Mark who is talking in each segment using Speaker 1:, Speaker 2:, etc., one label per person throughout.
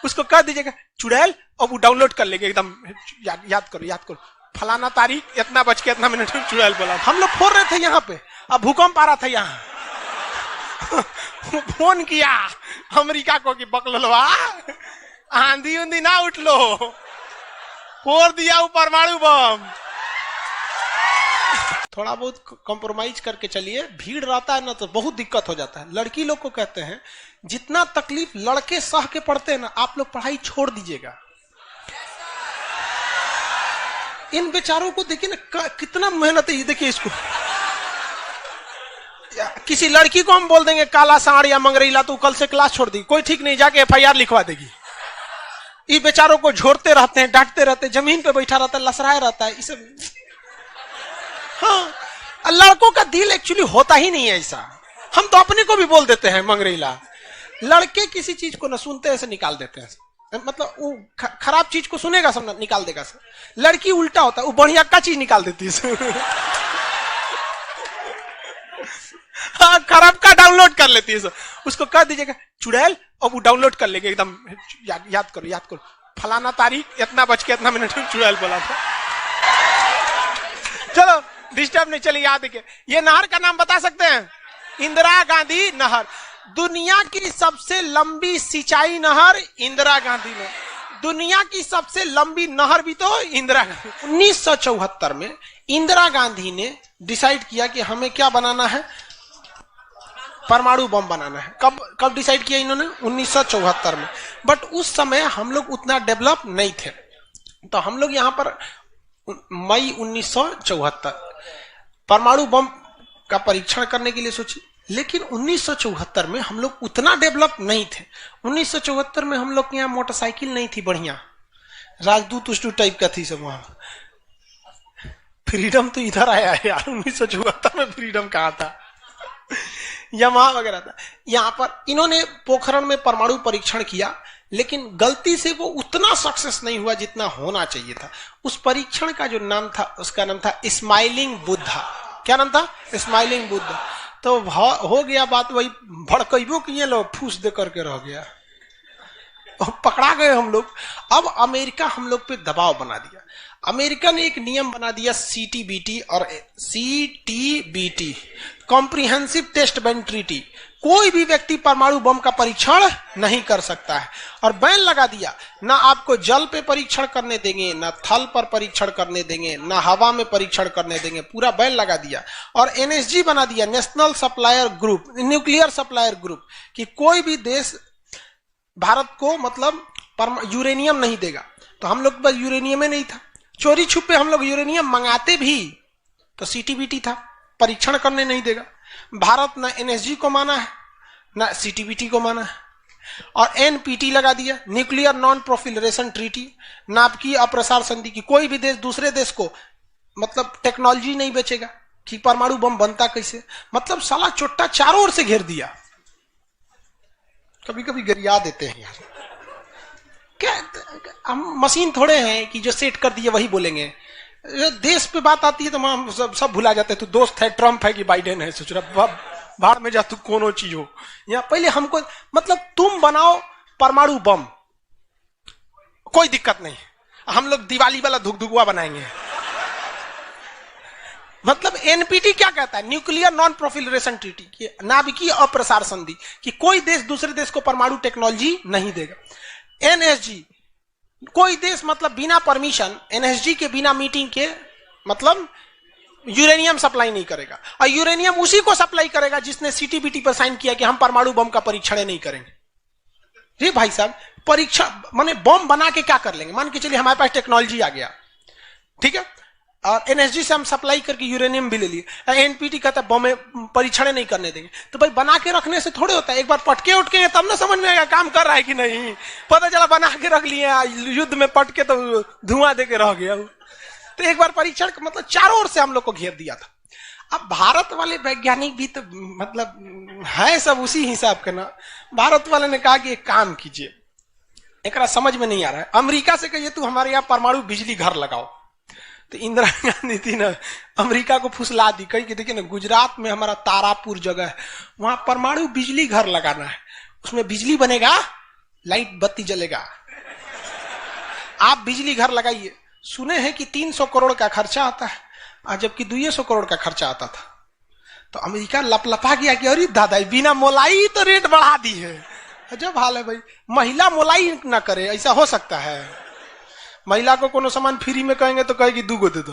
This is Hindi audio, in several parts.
Speaker 1: उसको कह दीजिएगा चुड़ैल, अब वो डाउनलोड कर लेंगे एकदम। याद करो फलाना तारीख इतना बज के इतना मिनट में चुड़ैल बोला। हम लोग फोड़ रहे थे यहाँ पे, अब भूकंप आ रहा था यहाँ। फोन किया अमेरिका को कि बकलवा आंधी उंधी ना उठ लो, फोड़ दिया वो परमाणु बम। थोड़ा बहुत कॉम्प्रोमाइज करके चलिए, भीड़ रहता है ना तो बहुत दिक्कत हो जाता है। लड़की लोग को कहते हैं जितना तकलीफ लड़के सह के पढ़ते हैं ना, आप लोग पढ़ाई छोड़ दीजिएगा। इन बेचारों को देखिए ना कितना मेहनत है। देखिए इसको, किसी लड़की को हम बोल देंगे काला सांड या मंगरैला तो कल से क्लास छोड़ देगी, कोई ठीक नहीं, जाके FIR लिखवा देगी। ये बेचारों को झोरते रहते हैं, डांटते रहते हैं, जमीन पे बैठा रहता है, लसराया रहता है। इसे हाँ, लड़कों का दिल एक्चुअली होता ही नहीं है ऐसा। हम तो अपने को भी बोल देते हैं मंगरैला। लड़के किसी चीज को न सुनते ऐसे निकाल देते हैं, मतलब वो खराब चीज को सुनेगा सब निकाल देगा सब। लड़की उल्टा होता है, वो बढ़िया का चीज निकाल देती है। हाँ, खराब का डाउनलोड कर लेती है सब। उसको कह दीजिएगा चुड़ैल, अब वो डाउनलोड कर लेंगे एकदम। याद करो फलाना तारीख इतना बज के इतना मिनट में चुड़ैल बोला था। चलो डिस्टर्ब नहीं, चलिए याद देखिए। ये नहर का नाम बता सकते हैं? इंदिरा गांधी नहर। दुनिया की सबसे लंबी सिंचाई नहर इंदिरा गांधी ने। दुनिया की सबसे लंबी नहर भी तो इंदिरा गांधी। 1974 में इंदिरा गांधी ने डिसाइड किया कि हमें क्या बनाना है, परमाणु बम बनाना है। कब डिसाइड किया इन्होंने? 1974 में। बट उस समय हम लोग उतना डेवलप नहीं थे, तो हम लोग यहां पर मई 1974 परमाणु बम का परीक्षण करने के लिए सोचे। लेकिन 1974 में हम लोग उतना डेवलप नहीं थे। 1974 में हम लोग के यहाँ मोटरसाइकिल नहीं थी बढ़िया, राजदूत उष्टू टाइप का थी सब। वहां फ्रीडम तो इधर आया है यार, 1974 में फ्रीडम कहाँ था? यमाहा वगैरह था। यहाँ पर इन्होंने पोखरण में परमाणु परीक्षण किया, लेकिन गलती से वो उतना सक्सेस नहीं हुआ जितना होना चाहिए था। उस परीक्षण का जो नाम था, उसका नाम था स्माइलिंग बुद्धा। क्या नाम था? स्माइलिंग बुद्धा। तो हो गया बात वही, भड़कइबो किए लोग, फूस दे करके रह गया, पकड़ा गए हम लोग। अब अमेरिका हम लोग पे दबाव बना दिया। अमेरिका ने एक नियम बना दिया CTBT और CTBT, comprehensive test ban treaty. कोई भी व्यक्ति परमाणु बम का परीक्षण नहीं कर सकता है, और बैन लगा दिया। ना आपको जल पे परीक्षण करने देंगे, ना थल पर परीक्षण करने देंगे, ना हवा में परीक्षण करने देंगे, पूरा बैन लगा दिया। और NSG बना दिया, national supplier group, nuclear supplier group, कि कोई भी देश भारत को मतलब यूरेनियम नहीं देगा। तो हम लोग पास यूरेनियम ही नहीं था, चोरी छुपे हम लोग यूरेनियम मंगाते भी तो CTBT था, परीक्षण करने नहीं देगा। भारत ना NSG को माना है ना CTBT को माना है, और NPT लगा दिया, न्यूक्लियर नॉन प्रोफिलरेशन ट्रीटी, नाभिकीय अप्रसार संधि, की कोई भी देश दूसरे देश को मतलब टेक्नोलॉजी नहीं बेचेगा कि परमाणु बम बनता कैसे। मतलब साला चोट्टा चारों ओर से घेर दिया। कभी कभी गरिया देते हैं यार, क्या हम मशीन थोड़े हैं कि जो सेट कर दिए वही बोलेंगे। देश पे बात आती है तो हम सब भुला जाते हैं। तू दोस्त है, ट्रम्प है कि बाइडेन है, सोच रहा बाहर में जा, तू कोनो चीज हो। या पहले हमको मतलब तुम बनाओ परमाणु बम, कोई दिक्कत नहीं, हम लोग दिवाली वाला धुकधुकुआ बनाएंगे। मतलब NPT क्या कहता है? न्यूक्लियर नॉन प्रोफिलरेशन ट्रीटी, नाभिकीय अप्रसार संधि, कि कोई देश दूसरे देश को परमाणु टेक्नोलॉजी नहीं देगा। NSG, कोई देश मतलब बिना परमिशन, NSG के बिना मीटिंग के मतलब यूरेनियम सप्लाई नहीं करेगा। और यूरेनियम उसी को सप्लाई करेगा जिसने CTBT पर साइन किया कि हम परमाणु बम का परीक्षण नहीं करेंगे। जी भाई साहब, परीक्षा माने बम बना के क्या कर लेंगे? मान के चलिए हमारे पास टेक्नोलॉजी आ गया, ठीक है, और NSG से हम सप्लाई करके यूरेनियम भी ले लिए। NPT कहता है बम परीक्षण नहीं करने देंगे। तो भाई बना के रखने से थोड़े होता है, एक बार पटके उठके तब ना समझ में आएगा काम कर रहा है कि नहीं। पता चला बना के रख लिए, युद्ध में पटके तो धुआं दे के रह गया। तो एक बार परीक्षण मतलब चारों ओर से हम लोग को घेर दिया था। अब भारत वाले वैज्ञानिक भी तो मतलब है सब उसी हिसाब के ना। भारत वाले ने कहा कि एक काम कीजिए, एक समझ में नहीं आ रहा है, अमेरिका से कहिए तू हमारे यहाँ परमाणु बिजली घर लगाओ। तो इंदिरा गांधी थी ना, अमेरिका को फुसला दी, कही कि देखिए ना गुजरात में हमारा तारापुर जगह है, वहां परमाणु बिजली घर लगाना है, उसमें बिजली बनेगा लाइट बत्ती जलेगा, आप बिजली घर लगाइए। सुने हैं कि 300 करोड़ का खर्चा आता है, जबकि 200 करोड़ का खर्चा आता था। तो अमेरिका लपलपा गया कि अरे दादा बिना मोलाई तो रेट बढ़ा दी है। अजब हाल है भाई, महिला मोलाई ना करे, ऐसा हो सकता है? महिला को कोनो सामान फ्री में कहेंगे तो कहेगी 2 गो दे दो।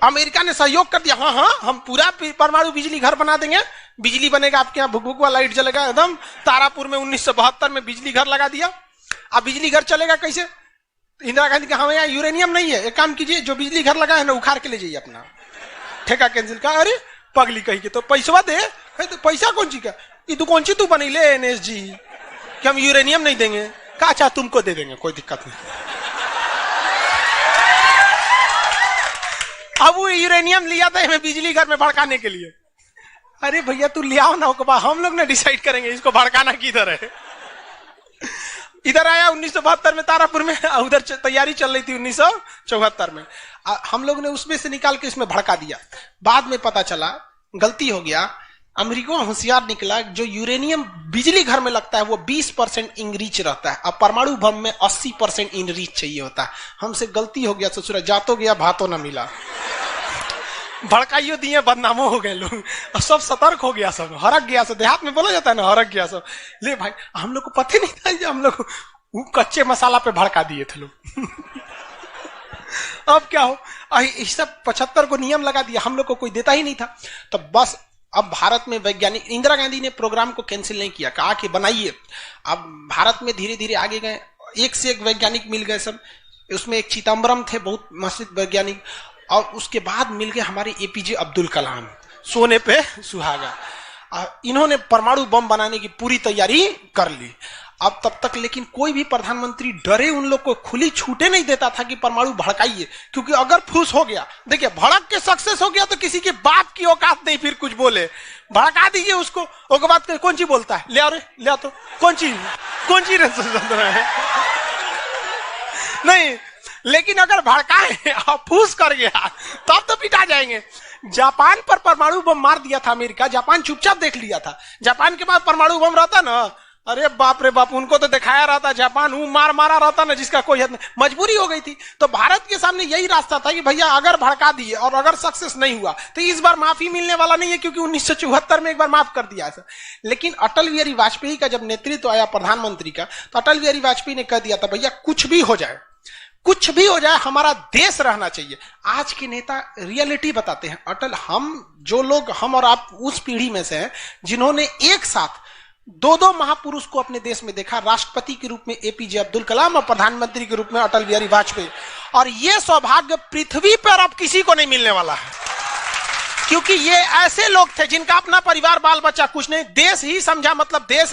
Speaker 1: अमेरिका ने सहयोग कर दिया, हाँ हाँ हम पूरा परमाणु बिजली घर बना देंगे, बिजली बनेगा, आपके यहाँ भुक भुक वाला लाइट जलेगा एकदम। तारापुर में 1972 में बिजली घर लगा दिया। अब बिजली घर चलेगा कैसे? इंदिरा गांधी का हमें यहाँ यूरेनियम नहीं है, एक काम कीजिए, जो बिजली घर लगा है ना उखाड़ के ले जाइए, अपना ठेका कैंसिल का। अरे पगली कही के तो पैसा दे, तो पैसा कौन ची का, ये तू कौन सी तू बनी ले NSG कि हम यूरेनियम नहीं देंगे, का अच्छा तुमको दे देंगे, कोई दिक्कत नहीं। अब वो यूरेनियम लिया था हमें बिजली घर में भड़काने के लिए। अरे भैया तू ले आओ ना, हम लोग ने डिसाइड करेंगे इसको भड़काना किधर है। इधर आया 1972 में तारापुर में, उधर तैयारी चल रही थी 1974 में। हम लोग ने उसमें से निकाल के इसमें भड़का दिया। बाद में पता चला गलती हो गया, अमेरिका होशियार निकला, जो यूरेनियम बिजली घर में लगता है वो 20% इनरीच रहता है, अब परमाणु बम में 80% इनरीच चाहिए होता है। हमसे गलती हो गया, ससुरा जातो गया भातो ना मिला, भड़काइयो दिए, बदनामो हो गए लोग, सब सतर्क हो गया, सब हरक गया, सब देहात में बोला जाता है ना, हरक गया सब। ले भाई हम लोग को पता नहीं था, जो हम लोग कच्चे मसाला पे भड़का दिए थे लोग। अब क्या हो, इस सब 75 को नियम लगा दिया, हम लोग को कोई देता ही नहीं था। तो बस अब भारत में वैज्ञानिक, इंदिरा गांधी ने प्रोग्राम को कैंसिल नहीं किया, कहा कि बनाइए। अब भारत में धीरे धीरे आगे गए, एक से एक वैज्ञानिक मिल गए सब। उसमें एक चिदम्बरम थे, बहुत मशहूर वैज्ञानिक, और उसके बाद मिल गए हमारे APJ अब्दुल कलाम, सोने पे सुहागा। इन्होंने परमाणु बम बनाने की पूरी तैयारी कर ली। अब तब तक लेकिन कोई भी प्रधानमंत्री डरे उन लोग को खुली छूटे नहीं देता था कि परमाणु भड़काइए, क्योंकि अगर फूस हो गया, देखिए भड़क के सक्सेस हो गया तो किसी के बाप की औकात नहीं फिर कुछ बोले। भड़का दीजिए उसको, उसके बाद कौन सी बोलता है, ले आओ रे, ले आओ तो कौन सी है नहीं। लेकिन अगर भड़काए और फूस कर गया तब तो पिटा जाएंगे। जापान पर परमाणु बम मार दिया था अमेरिका, जापान चुपचाप देख लिया था। जापान के पास परमाणु बम रहता ना, अरे बाप रे बाप, उनको तो दिखाया रहता, जापान मारा रहता ना, जिसका कोई हद नहीं। मजबूरी हो गई थी, तो भारत के सामने यही रास्ता था कि भैया अगर भड़का दिए और अगर सक्सेस नहीं हुआ तो इस बार माफी मिलने वाला नहीं है, क्योंकि 1974 में एक बार माफ कर दिया था। लेकिन अटल बिहारी वाजपेयी का जब नेतृत्व आया प्रधानमंत्री का, तो अटल बिहारी वाजपेयी ने कह दिया था भैया कुछ भी हो जाए, कुछ भी हो जाए, हमारा देश रहना चाहिए। आज के नेता रियलिटी बताते हैं। अटल, हम और आप उस पीढ़ी में से हैं जिन्होंने एक साथ 2 महापुरुष को अपने देश में देखा, राष्ट्रपति के रूप में APJ अब्दुल कलाम और प्रधानमंत्री के रूप में अटल बिहारी वाजपेयी। और यह सौभाग्य पृथ्वी पर अब किसी को नहीं मिलने वाला है, क्योंकि ये ऐसे लोग थे जिनका अपना परिवार बाल बच्चा कुछ नहीं, देश ही समझा मतलब देश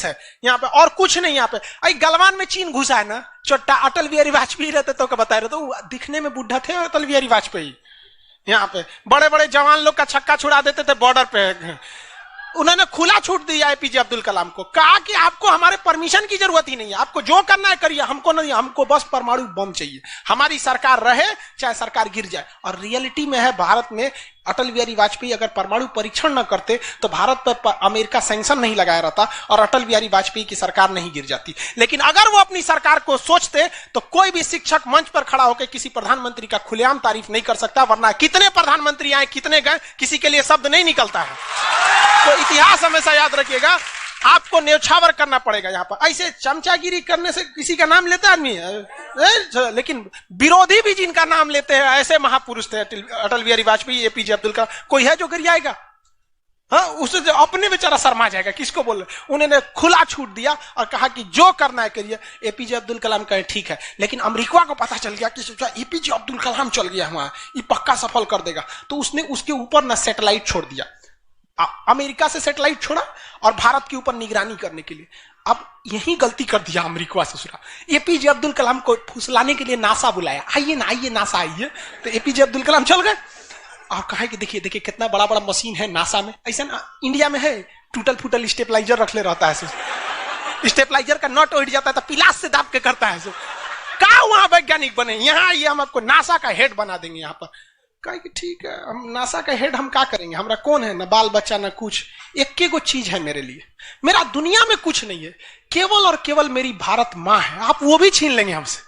Speaker 1: है यहाँ पे, और कुछ नहीं। यहाँ पे गलवान में चीन घुसा है ना, चोट्टा अटल बिहारी वाजपेयी रहते तो बता रहे, तो दिखने में बुढ़ा थे अटल बिहारी वाजपेयी। यहाँ पे बड़े बड़े जवान लोग का छक्का छुड़ा देते थे बॉर्डर पे। उन्होंने खुला छूट दिया APJ अब्दुल कलाम को, कहा कि आपको हमारे परमिशन की जरूरत ही नहीं है, आपको जो करना है करिए, हमको नहीं, हमको बस परमाणु बम चाहिए, हमारी सरकार रहे चाहे सरकार गिर जाए। और रियलिटी में है, भारत में अटल बिहारी वाजपेयी अगर परमाणु परीक्षण न करते तो भारत पर अमेरिका सैंक्शन नहीं लगाया रहता और अटल बिहारी वाजपेयी की सरकार नहीं गिर जाती। लेकिन अगर वो अपनी सरकार को सोचते तो कोई भी शिक्षक मंच पर खड़ा होकर किसी प्रधानमंत्री का खुलेआम तारीफ नहीं कर सकता, वरना कितने प्रधानमंत्री आए, कितने गए, किसी के लिए शब्द नहीं निकलता है। तो इतिहास हमेशा याद रखिएगा, आपको न्यौछावर करना पड़ेगा। यहाँ पर ऐसे चमचागिरी करने से किसी का नाम लेता आदमी, लेकिन विरोधी भी जिनका नाम लेते हैं ऐसे महापुरुष थे अटल बिहारी वाजपेयी, APJ अब्दुल कलाम। कोई है जो गिर जाएगा? हाँ, उसे जो अपने बेचारा शर्मा जाएगा, किसको बोल रहे। उन्होंने खुला छूट दिया और कहा कि जो करना है करिए। APJ अब्दुल कलाम कहे ठीक है, लेकिन अमेरिका को पता चल गया कि APJ अब्दुल कलाम चल गया वहां, ये पक्का सफल कर देगा, तो उसने उसके ऊपर ना सैटेलाइट छोड़ दिया। अमेरिका से सैटेलाइट छोड़ा और भारत के ऊपर निगरानी करने के लिए। अब यही गलती कर दिया अमेरिका से सुना। APJ अब्दुल कलाम को फुसलाने के लिए नासा बुलाया, आइए ना, आइए नासा आइए। तो APJ अब्दुल कलाम चल गए और कहा कि देखिए देखिए कितना बड़ा बड़ा मशीन है नासा में, ऐसा ना इंडिया में है, टूटल फूटल स्टेपलाइजर रख ले रहता है, स्टेपलाइजर का नट उठ जाता है तो पिलास से दाब के करता है। कहा वहां वैज्ञानिक बने, यहाँ आइए, हम आपको नासा का हेड बना देंगे यहाँ पर। कहा कि ठीक है, हम नासा का हेड, हम क्या करेंगे, हमारा कौन है, ना बाल बच्चा ना कुछ, एक को चीज है मेरे लिए, मेरा दुनिया में कुछ नहीं है, केवल और केवल मेरी भारत मां है, आप वो भी छीन लेंगे हमसे,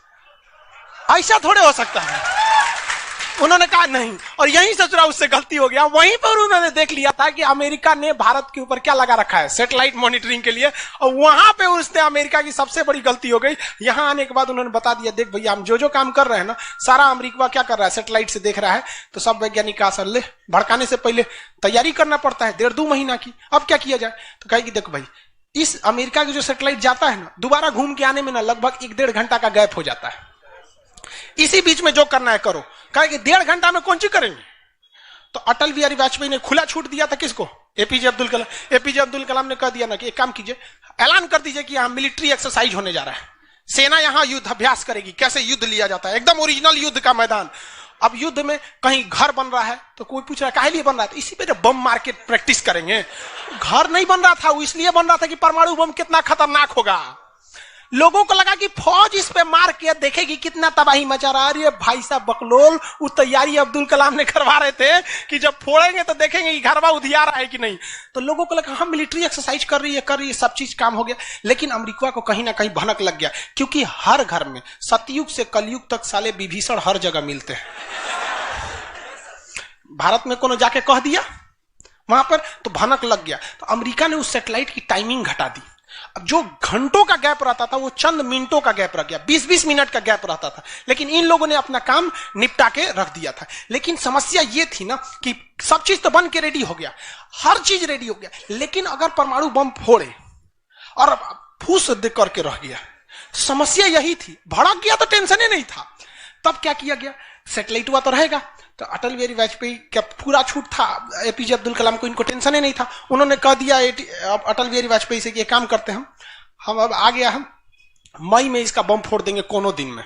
Speaker 1: ऐसा थोड़े हो सकता है। उन्होंने कहा नहीं, और यहीं से थोड़ा उससे गलती हो गया। वहीं पर उन्होंने देख लिया था कि अमेरिका ने भारत के ऊपर क्या लगा रखा है, सैटेलाइट मॉनिटरिंग के लिए, और वहां पे उसने अमेरिका की सबसे बड़ी गलती हो गई। यहां आने के बाद उन्होंने बता दिया, देख भैया हम जो काम कर रहे हैं ना, सारा अमेरिका क्या कर रहा है, सैटेलाइट से देख रहा है। तो सब वैज्ञानिक का असर ले, भड़काने से पहले तैयारी करना पड़ता है 1.5-2 महीना की, अब क्या किया जाए। तो कहे कि देखो भाई, इस अमेरिका की जो सैटेलाइट जाता है ना, दोबारा घूम के आने में ना लगभग 1-1.5 घंटा का गैप हो जाता है, इसी बीच में जो करना है करो। कहा कि 1.5 घंटा में कौन सी करेंगे। तो अटल बिहारी वाजपेयी ने खुला छूट दिया था किसको, एपीजे अब्दुल कलाम। एपीजे अब्दुल कलाम ने कह दिया ना कि एक काम कीजिए, ऐलान कर दीजिए कि यहां मिलिट्री एक्सरसाइज होने जा रहा है, सेना यहां युद्ध अभ्यास करेगी, कैसे युद्ध लिया जाता है, एकदम ओरिजिनल युद्ध का मैदान। अब युद्ध में कहीं घर बन रहा है तो कोई पूछ रहा है काहे लिए बन रहा है, तो इसी पे जो बम मार के प्रैक्टिस करेंगे। घर नहीं बन रहा था, वो इसलिए बन रहा था कि परमाणु बम कितना खतरनाक होगा। लोगों को लगा कि फौज इस पे मार के देखेगी कितना तबाही मचा रहा है। अरे भाई साहब बकलोल, वो तैयारी अब्दुल कलाम ने करवा रहे थे कि जब फोड़ेंगे तो देखेंगे कि घरवा उधिया रहा है कि नहीं। तो लोगों को लगा हम मिलिट्री एक्सरसाइज कर रही है, सब चीज काम हो गया। लेकिन अमेरिका को कहीं ना कहीं भनक लग गया, क्योंकि हर घर में सतयुग से कलयुग तक साले विभीषण हर जगह मिलते हैं। भारत में कोनो जाके कह दिया वहां पर, तो भनक लग गया। तो अमेरिका ने उस सैटेलाइट की टाइमिंग घटा दी। अब जो घंटों का गैप रहता था वो चंद मिनटों का गैप रह गया, 20-20 मिनट का गैप रहता था। लेकिन इन लोगों ने अपना काम निपटा के रख दिया था। लेकिन समस्या ये थी ना कि सब चीज तो बन के रेडी हो गया, हर चीज रेडी हो गया, लेकिन अगर परमाणु बम फोड़े और फूस दे करके रह गया, समस्या यही थी। भड़क गया तो टेंशन ही नहीं था। तब क्या किया गया, सैटेलाइट हुआ तो रहेगा। तो अटल बिहारी वाजपेयी का पूरा छूट था, एपीजे अब्दुल कलाम को इनको टेंशन ही नहीं था। उन्होंने कह दिया अटल बिहारी वाजपेयी से कि काम करते हैं हम अब आ गया, हम मई में इसका बम फोड़ देंगे कोनो दिन में,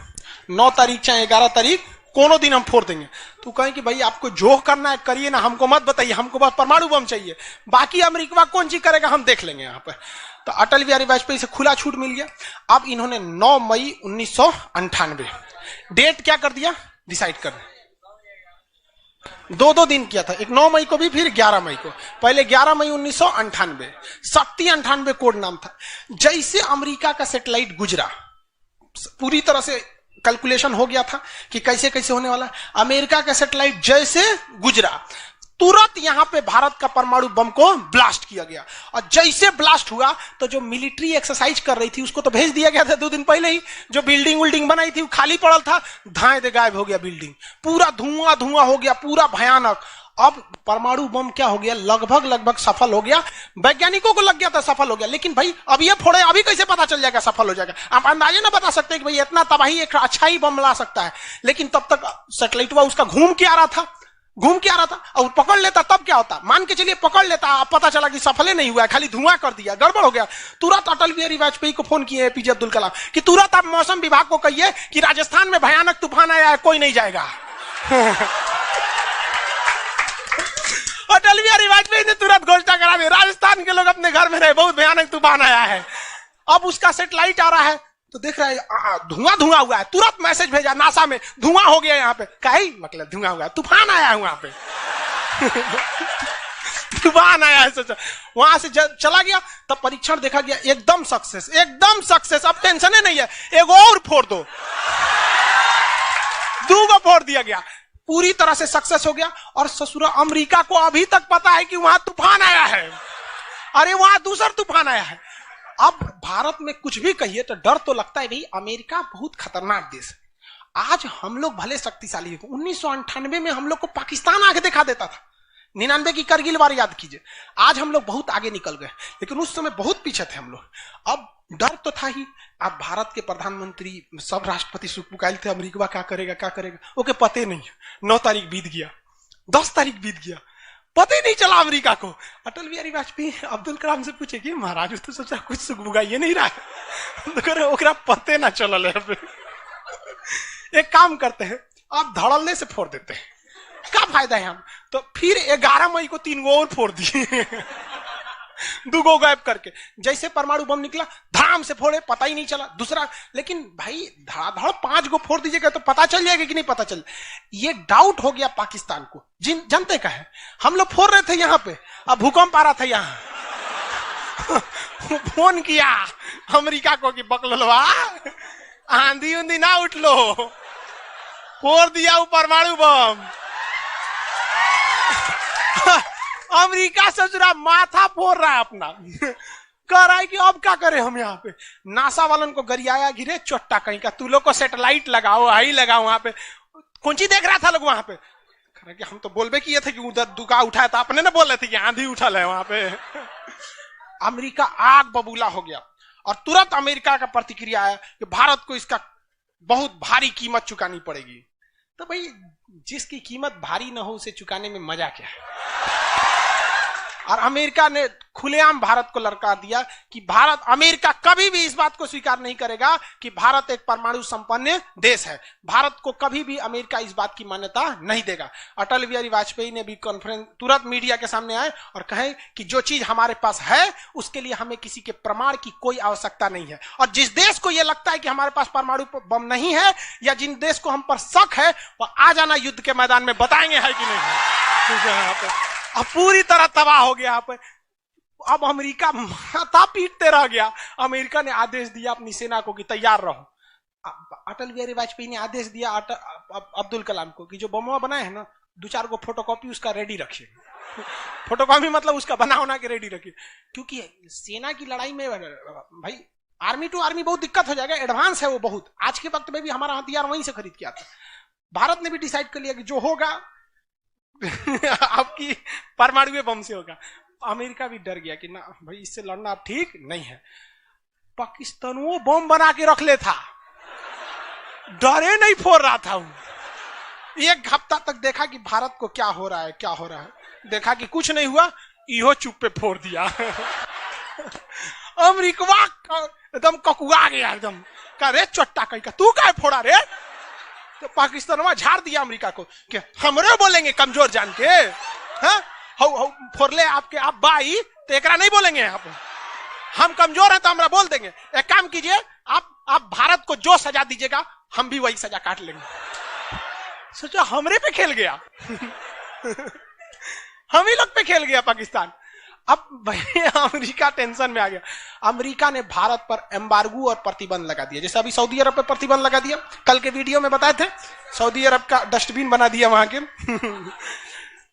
Speaker 1: 9 तारीख चाहे 11 तारीख कोनो दिन हम फोड़ देंगे। तो कहें कि भाई आपको जो करना है करिए ना, हमको मत बताइए, हमको बस परमाणु बम चाहिए, बाकी अमेरिका कौन चीज करेगा हम देख लेंगे यहाँ पर। तो अटल बिहारी वाजपेयी से खुला छूट मिल गया। अब इन्होंने 9 मई 1998 डेट क्या कर दिया, डिसाइड कर 2 दिन किया था, एक 9 मई को भी, फिर 11 मई को। पहले 11 मई 1998 शक्ति 98 कोड नाम था। जैसे अमेरिका का सैटेलाइट गुजरा, पूरी तरह से कैलकुलेशन हो गया था कि कैसे कैसे होने वाला। अमेरिका का सैटेलाइट जैसे गुजरा, तुरंत यहां पे भारत का परमाणु बम को ब्लास्ट किया गया। और जैसे ब्लास्ट हुआ तो जो मिलिट्री एक्सरसाइज कर रही थी उसको तो भेज दिया गया था 2 दिन पहले ही। जो बिल्डिंग बनाई थी वो खाली पड़ल था, धाए दे गायब हो गया बिल्डिंग, पूरा धुआं धुआं हो गया, पूरा भयानक। अब परमाणु बम क्या हो गया, लगभग सफल हो गया। वैज्ञानिकों को लग गया था सफल हो गया, लेकिन भाई अब ये फोड़े, अभी कैसे पता चल जाएगा सफल हो जाएगा। आप अंदाजे ना बता सकते कि भाई इतना तबाही एक अच्छा ही बम ला सकता है। लेकिन तब तक सैटेलाइट उसका घूम के आ रहा था और पकड़ लेता तब क्या होता, मान के चलिए पकड़ लेता, अब पता चला कि सफल नहीं हुआ, खाली धुआं कर दिया, गड़बड़ हो गया। तुरंत अटल बिहारी वाजपेयी को फोन किए एपीजे अब्दुल कलाम कि तुरंत आप मौसम विभाग को कहिए कि राजस्थान में भयानक तूफान आया है, कोई नहीं जाएगा। अटल बिहारी वाजपेयी ने तुरंत घोषणा करा दी, राजस्थान के लोग अपने घर में रहे, बहुत भयानक तूफान आया है। अब उसका सैटेलाइट आ रहा है तो देख रहा है धुआं हुआ है, तुरंत मैसेज भेजा नासा में, धुआं हो गया यहाँ पे। कहीं मतलब धुआं हुआ है, तूफान आया है वहां पे। तूफान आया है, सोचा वहां से चला गया। तब परीक्षण देखा गया, एकदम सक्सेस। अब टेंशन ही नहीं है, एक और फोड़ दो, 2 को फोड़ दिया गया, पूरी तरह से सक्सेस हो गया। और ससुरा अमेरिका को अभी तक पता है कि वहां तूफान आया है, अरे वहां दूसरा तूफान आया है। अब भारत में कुछ भी कहिए तो डर तो लगता है, भाई अमेरिका बहुत खतरनाक देश है। आज हम लोग भले शक्तिशाली है, 1998 में हम लोग को पाकिस्तान आगे दिखा देता था, 99 की करगिल वार याद कीजिए। आज हम लोग बहुत आगे निकल गए, लेकिन उस समय बहुत पीछे थे हम लोग। अब डर तो था ही। अब भारत के प्रधानमंत्री सब राष्ट्रपति सुखपुकाइल थे, अमेरिका क्या करेगा ओके पते नहीं। 9 तारीख बीत गया, 10 तारीख बीत गया, पता ही नहीं चला अमेरिका को। अटल बिहारी वाजपेयी अब्दुल कलाम से पूछे कि महाराज तो सोचा कुछ सुख ये नहीं रहा, तो पते ना चल। एक काम करते हैं, आप धड़ल्ले से फोड़ देते हैं, क्या फायदा है हम। तो फिर 11 मई को 3 गो और फोड़ दिए। दुगो गायब करके। जैसे परमाणु बम निकला धड़ाम से फोड़े, पता ही नहीं चला। दूसरा, लेकिन भाई धड़ाधड़ 5 गो फोड़ दीजिएगा तो पता चल जाएगा कि नहीं पता चल। ये डाउट हो गया पाकिस्तान को। जनते का है, हम लोग फोड़ रहे थे यहां पे, अब भूकंप आ रहा था यहां। फोन किया अमेरिका को कि बकलवा आंधी उंधी ना उठ लो, फोड़ दिया वो परमाणु बम। अमेरिका सोच रहा माथा फोड़ रहा है अपना, कह रहा है कि अब क्या करें हम यहाँ पे। नासा वालन को गरियाया, गिरे चोट्टा कहीं का, तू लोग को सैटेलाइट लगाओ, आई लगाओ वहां पे। कौन सी देख रहा था लोग वहां पे, कि हम तो बोलबे किए थे कि उधर दुका उठाया था, अपने ना बोल रहे थे कि आंधी उठल है वहां पे। अमेरिका आग बबूला हो गया और तुरंत अमेरिका का प्रतिक्रिया आया कि भारत को इसका बहुत भारी कीमत चुकानी पड़ेगी। तो भाई जिसकी कीमत भारी ना हो उसे चुकाने में मजा क्या है। और अमेरिका ने खुलेआम भारत को ललकार दिया कि अमेरिका कभी भी इस बात को स्वीकार नहीं करेगा कि भारत एक परमाणु संपन्न देश है। भारत को कभी भी अमेरिका इस बात की मान्यता नहीं देगा। अटल बिहारी वाजपेयी ने भी कॉन्फ्रेंस तुरंत मीडिया के सामने आए और कहे कि जो चीज हमारे पास है उसके लिए हमें किसी के प्रमाण की कोई आवश्यकता नहीं है। और जिस देश को यह लगता है कि हमारे पास परमाणु बम नहीं है या जिन देश को हम पर शक है वह आ जाना युद्ध के मैदान में, बताएंगे है कि नहीं। अब पूरी तरह तबाह हो गया। अब अमेरिका माथा पीटते रह गया। अमेरिका ने आदेश दिया अपनी सेना को कि तैयार रहो। अटल बिहारी वाजपेयी ने आदेश दिया अब्दुल कलाम को कि जो बम बनाए हैं ना, 2-4 को फोटोकॉपी उसका रेडी रखिए। फोटोकॉपी मतलब उसका बना होना के रेडी रखिए, क्योंकि सेना की लड़ाई में भाई आर्मी टू आर्मी बहुत दिक्कत हो जाएगा। एडवांस है वो बहुत। आज के वक्त में भी हमारा हथियार वहीं से खरीद के आता। भारत ने भी डिसाइड कर लिया कि जो होगा आपकी परमाणु बम से होगा। अमेरिका भी डर गया कि ना भाई इससे लड़ना अब ठीक नहीं है। पाकिस्तान वो बम बना के रख ले था, डरे नहीं फोड़ रहा था। 1 हफ्ता तक देखा कि भारत को क्या हो रहा है, क्या हो रहा है। देखा कि कुछ नहीं हुआ, इहो चुप पे फोड़ दिया। अमेरिका एकदम ककुआ गया, एकदम कह रे चट्टा कहीं का तू क्या फोड़ा रे। तो पाकिस्तान वहां झाड़ दिया अमेरिका को कि हमरे बोलेंगे कमजोर जान के, हाँ फोड़ले आपके आप बाई तो एकरा नहीं बोलेंगे। आप हम कमजोर हैं तो हमरा बोल देंगे। एक काम कीजिए, आप भारत को जो सजा दीजिएगा हम भी वही सजा काट लेंगे। सोचो हमरे पे खेल गया। हम ही लोग पे खेल गया पाकिस्तान। अब भाई अमेरिका टेंशन में आ गया। अमेरिका ने भारत पर एम्बार्गो और प्रतिबंध लगा दिया। जैसे अभी सऊदी अरब पे प्रतिबंध लगा दिया, कल के वीडियो में बताए थे, सऊदी अरब का डस्टबिन बना दिया वहां के।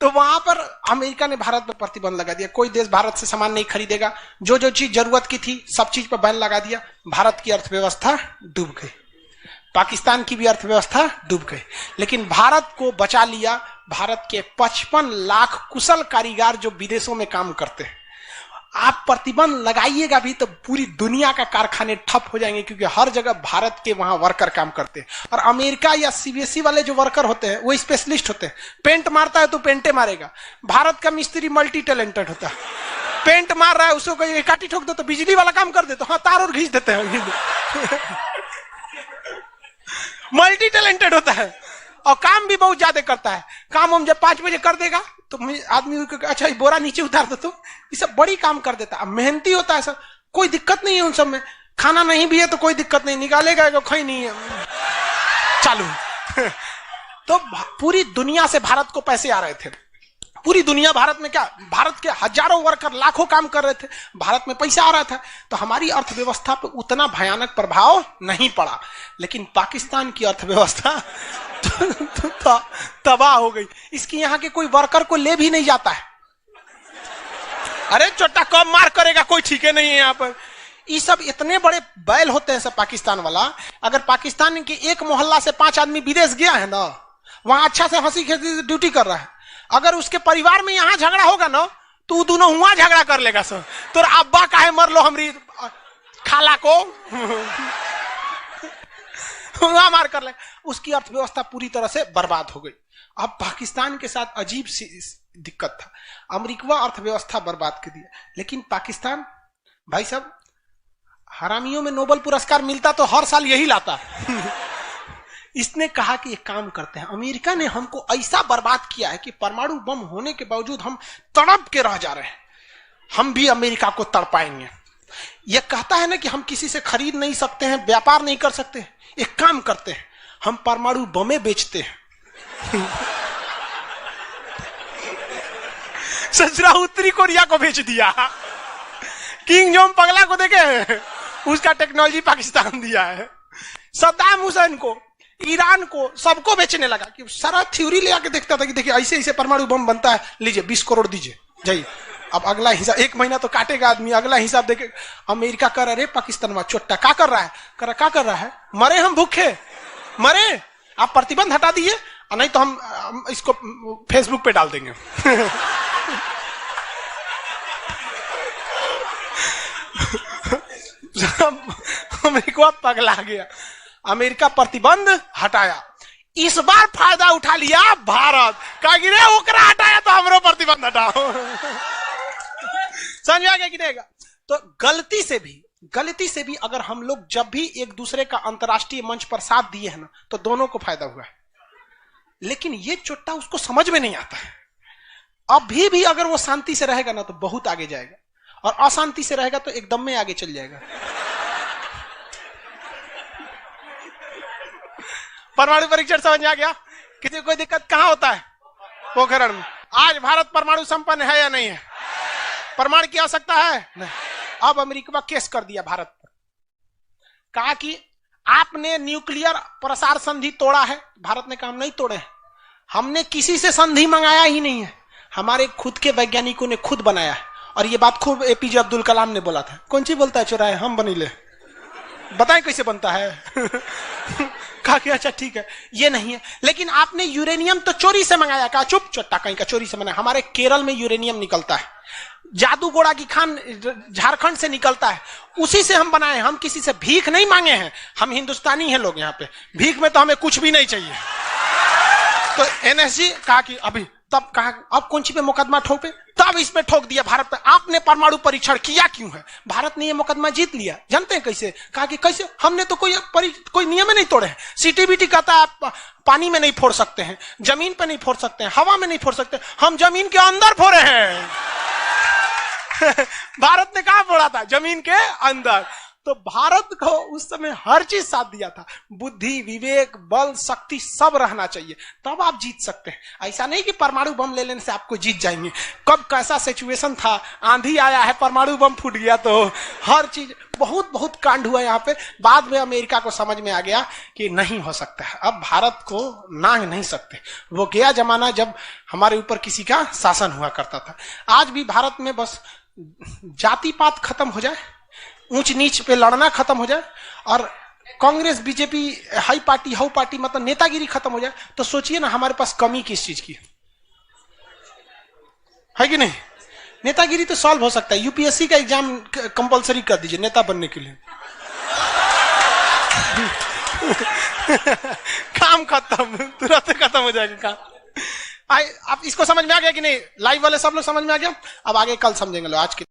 Speaker 1: तो वहां पर अमेरिका ने भारत पर प्रतिबंध लगा दिया। कोई देश भारत से सामान नहीं खरीदेगा। जो जो चीज जरूरत की थी सब चीज पर बैन लगा दिया। भारत की अर्थव्यवस्था डूब गई, पाकिस्तान की भी अर्थव्यवस्था डूब गई, लेकिन भारत को बचा लिया भारत के 55 लाख कुशल कारीगर जो विदेशों में काम करते हैं। आप प्रतिबंध लगाइएगा भी तो पूरी दुनिया का कारखाने ठप हो जाएंगे, क्योंकि हर जगह भारत के वहां वर्कर काम करते हैं। और अमेरिका या सीबीएसई वाले जो वर्कर होते हैं वो स्पेशलिस्ट होते हैं। पेंट मारता है तो पेंटे मारेगा। भारत का मिस्त्री मल्टी टैलेंटेड होता है। पेंट मार रहा है उसको कोई काटी ठोक दो तो बिजली वाला काम कर दे, तो हाँ तार और घींच देते हैं। मल्टी टैलेंटेड होता है और काम भी बहुत ज्यादा करता है। काम हम जब 5 बजे कर देगा तो आदमी अच्छा बोरा नीचे उतार दो, तो ये सब बड़ी काम कर देता है। मेहनती होता है सर, कोई दिक्कत नहीं है उन सब में। खाना नहीं भी है तो कोई दिक्कत नहीं, निकालेगा तो खई नहीं है चालू। तो पूरी दुनिया से भारत को पैसे आ रहे थे। पूरी दुनिया भारत में क्या, भारत के हजारों वर्कर लाखों काम कर रहे थे, भारत में पैसा आ रहा था। तो हमारी अर्थव्यवस्था पे उतना भयानक प्रभाव नहीं पड़ा, लेकिन पाकिस्तान की अर्थव्यवस्था तबाह हो गई। इसकी यहाँ के कोई वर्कर को ले भी नहीं जाता है। अरे चोटा कब मार करेगा कोई ठीक नहीं है यहाँ पर। ये सब इतने बड़े बैल होते हैं सब पाकिस्तान वाला। अगर पाकिस्तान के एक मोहल्ला से 5 आदमी विदेश गया है ना, वहां अच्छा से हंसी खेसी ड्यूटी कर रहा है, अगर उसके परिवार में यहाँ झगड़ा होगा ना तो दोनों वहां झगड़ा कर लेगा सर। तो अब्बा काहे मर लो हमरी खाला को वहां मार कर ले। उसकी अर्थव्यवस्था पूरी तरह से बर्बाद हो गई। अब पाकिस्तान के साथ अजीब सी दिक्कत था। अमेरिका अर्थव्यवस्था बर्बाद कर दिया, लेकिन पाकिस्तान भाई साहब हरामियों में नोबेल पुरस्कार मिलता तो हर साल यही लाता। इसने कहा कि एक काम करते हैं, अमेरिका ने हमको ऐसा बर्बाद किया है कि परमाणु बम होने के बावजूद हम तड़प के रह जा रहे हैं। हम भी अमेरिका को तड़पाएंगे। यह कहता है ना कि हम किसी से खरीद नहीं सकते हैं, व्यापार नहीं कर सकते। एक काम करते हैं, हम परमाणु बमें बेचते हैं। ससुरा उत्तरी कोरिया को बेच दिया, किंग जोंग पगला को देखे, उसका टेक्नोलॉजी पाकिस्तान दिया है। सद्दाम हुसैन को, ईरान को, सबको बेचने लगा कि सारा थ्योरी ले आके देखता था कि देखिए ऐसे ऐसे परमाणु बम बनता है, लीजिए 20 करोड़ दीजिए जाइए। अब अगला हिसाब, 1 महीना तो काटेगा आदमी, अगला हिसाब देखे। अमेरिका कर रहा है पाकिस्तान में चोट्टा क्या कर रहा है, क्या कर रहा है, मरे हम भूखे, मरे, आप प्रतिबंध हटा दीजिए, नहीं तो हम इसको फेसबुक पे डाल देंगे। अमेरिका पगला गया, अमेरिका प्रतिबंध हटाया। इस बार फायदा उठा लिया भारत, कहा गिरे ओकरा हटाया तो हमरो प्रतिबंध हटाओ। समझ आ गया कि नहीं? तो गलती से भी अगर हम लोग जब भी एक दूसरे का अंतर्राष्ट्रीय मंच पर साथ दिए हैं ना, तो दोनों को फायदा हुआ है। लेकिन ये चोट्टा उसको समझ में नहीं आता है। अभी भी अगर वो शांति से रहेगा ना तो बहुत आगे जाएगा, और अशांति से रहेगा तो एकदम में आगे चल जाएगा। परमाणु परीक्षण समझ में आ गया? किसी कोई दिक्कत कहां होता है? पोखरण में। आज भारत परमाणु संपन्न है या नहीं है? परमाणु की आवश्यकता है? नहीं। अब अमेरिका केस कर दिया भारत पर, कहा कि आपने न्यूक्लियर प्रसार संधि तोड़ा है। भारत ने कहा हम नहीं तोड़े हैं, हमने किसी से संधि मंगाया ही नहीं है, हमारे खुद के वैज्ञानिकों ने खुद बनाया है। और ये बात खूब एपीजे अब्दुल कलाम ने बोला था। कौन सी बोलता है चौराहे, हम बनीले, बताएं कैसे बनता है। कहा कि अच्छा ठीक है, ये नहीं है, लेकिन आपने यूरेनियम तो चोरी से मंगाया। कहा चुप, चट्टा कहीं का चोरी से मंगाया। हमारे केरल में यूरेनियम निकलता है, जादूगोड़ा की खान झारखंड से निकलता है, उसी से हम बनाए। हम किसी से भीख नहीं मांगे हैं, हम हिंदुस्तानी हैं लोग, यहाँ पे भीख में तो हमें कुछ भी नहीं चाहिए। तो एनएसजी कहा कि अभी, तब कहा अब कौन सी पे मुकदमा ठोके, तब इस पे ठोक दिया भारत पे। आपने परमाणु परीक्षण किया क्यों है? भारत ने ये मुकदमा जीत लिया। जानते हैं कैसे? कहा कि कैसे, हमने तो कोई नियम नहीं तोड़े हैं। सीटीबीटी कहता है आप पानी में नहीं फोड़ सकते हैं, जमीन पे नहीं फोड़ सकते हैं, हवा में नहीं फोड़ सकते, हम जमीन के अंदर फोड़े हैं। भारत ने कहा फोड़ा था? जमीन के अंदर। तो भारत को उस समय हर चीज साथ दिया था, बुद्धि, विवेक, बल, शक्ति सब रहना चाहिए, तब आप जीत सकते हैं। ऐसा नहीं कि परमाणु बम ले लेने से आपको जीत जाएंगे। कब कैसा सिचुएशन था, आंधी आया है, परमाणु बम फूट गया, तो हर चीज बहुत कांड हुआ यहाँ पे। बाद में अमेरिका को समझ में आ गया कि नहीं हो सकता है, अब भारत को नांग नहीं सकते। वो गया जमाना जब हमारे ऊपर किसी का शासन हुआ करता था। आज भी भारत में बस जाति पात खत्म हो जाए, ऊंच नीच पे लड़ना खत्म हो जाए, और Congress BJP high party how party मतलब नेतागिरी खत्म हो जाए, तो सोचिए ना हमारे पास कमी किस चीज की है कि नहीं? नेतागिरी तो सॉल्व हो सकता है। यूपीएससी का एग्जाम कंपलसरी कर दीजिए नेता बनने के लिए। काम खत्म, तुरंत खत्म हो जाएगा काम। आप इसको समझ में आ गया कि नहीं? लाइव वाले सब लोग समझ में आ गया? अब आगे कल समझेंगे लोग। आज के